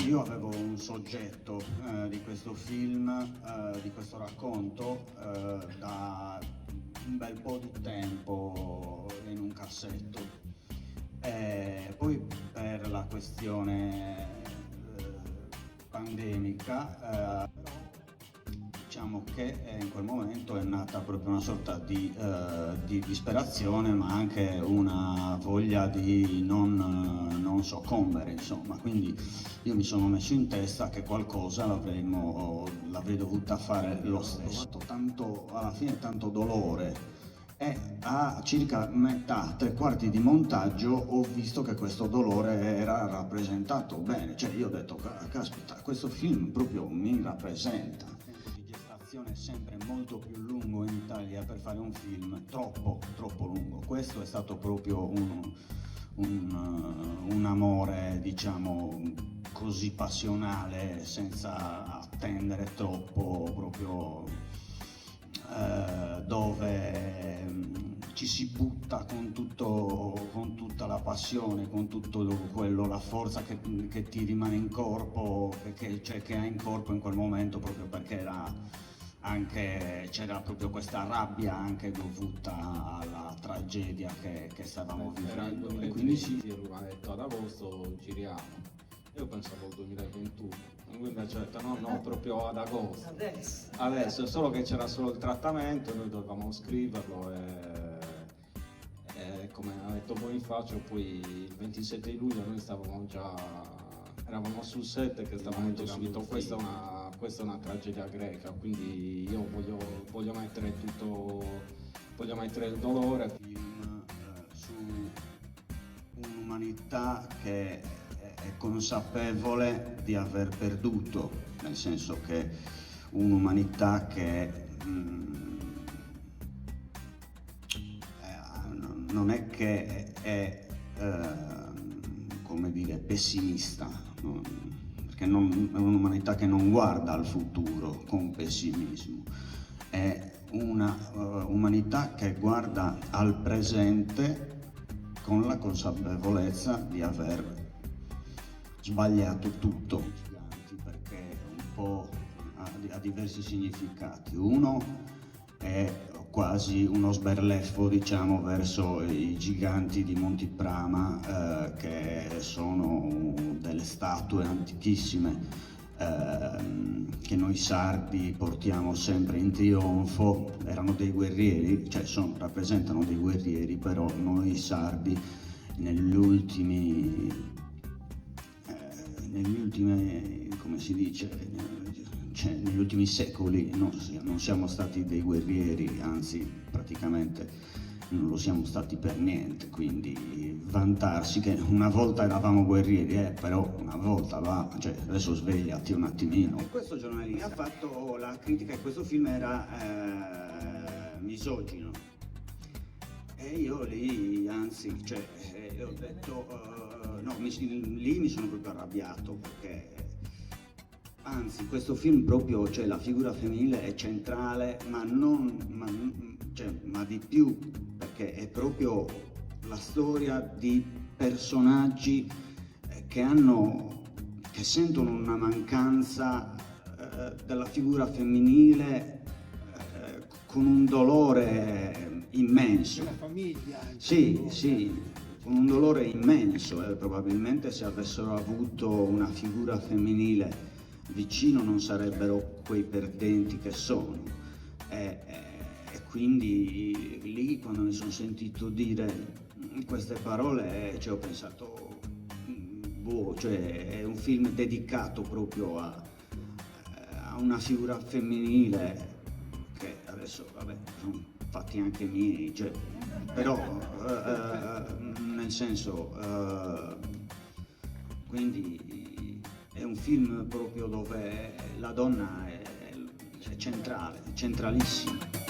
Io avevo un soggetto di questo film, di questo racconto, da un bel po' di tempo in un cassetto. Poi per la questione pandemica, diciamo che in quel momento è nata proprio una sorta di disperazione, ma anche una voglia di non soccombere, insomma. Quindi io mi sono messo in testa che qualcosa l'avrei dovuta fare lo stesso. Alla fine tanto dolore, e a circa metà, tre quarti di montaggio ho visto che questo dolore era rappresentato bene. Cioè io ho detto, caspita, questo film proprio mi rappresenta. Di gestazione è sempre molto più lungo in Italia per fare un film, troppo lungo. Questo è stato proprio un amore, diciamo, così passionale, senza attendere troppo, proprio dove ci si butta con tutta la passione, con tutto quello, la forza che ti rimane in corpo, che hai in corpo in quel momento, proprio perché c'era proprio questa rabbia anche dovuta alla tragedia che stavamo vivendo. E quindi sì, ha detto ad agosto giriamo. Io pensavo al 2021, lui invece ha detto no, proprio ad agosto. Adesso, solo che c'era solo il trattamento, noi dovevamo scriverlo e come ha detto Bonifacio, poi il 27 di luglio noi eravamo sul set che stavamo girando. Questa è una tragedia greca, quindi io voglio mettere il dolore. Film su un'umanità che è consapevole di aver perduto, nel senso che un'umanità che non è che è come dire, pessimista, perché è un'umanità che non guarda al futuro con pessimismo, è una umanità che guarda al presente con la consapevolezza di aver sbagliato tutto, perché un po' ha diversi significati. Uno è quasi uno sberleffo, diciamo, verso i giganti di Monti Prama, che sono delle statue antichissime che noi sardi portiamo sempre in trionfo. Erano dei guerrieri, cioè rappresentano dei guerrieri, però noi sardi negli ultimi, come si dice, cioè, negli ultimi secoli non siamo stati dei guerrieri, anzi praticamente non lo siamo stati per niente, quindi vantarsi che una volta eravamo guerrieri, però una volta va, cioè adesso svegliati un attimino. E questo giornalista ha fatto la critica che questo film era misogino, e io lì, anzi, cioè, ho detto, no, lì mi sono proprio arrabbiato, perché anzi questo film proprio, cioè la figura femminile è centrale, ma di più, perché è proprio la storia di personaggi che sentono una mancanza della figura femminile, con un dolore immenso. Una famiglia. Sì, con un dolore immenso. Probabilmente se avessero avuto una figura femminile vicino non sarebbero quei perdenti che sono. E quindi lì, quando mi sono sentito dire queste parole, cioè, ho pensato, cioè, è un film dedicato proprio a una figura femminile, che adesso, vabbè, sono fatti anche miei, cioè, però nel senso, quindi è un film proprio dove la donna è centrale, centralissima.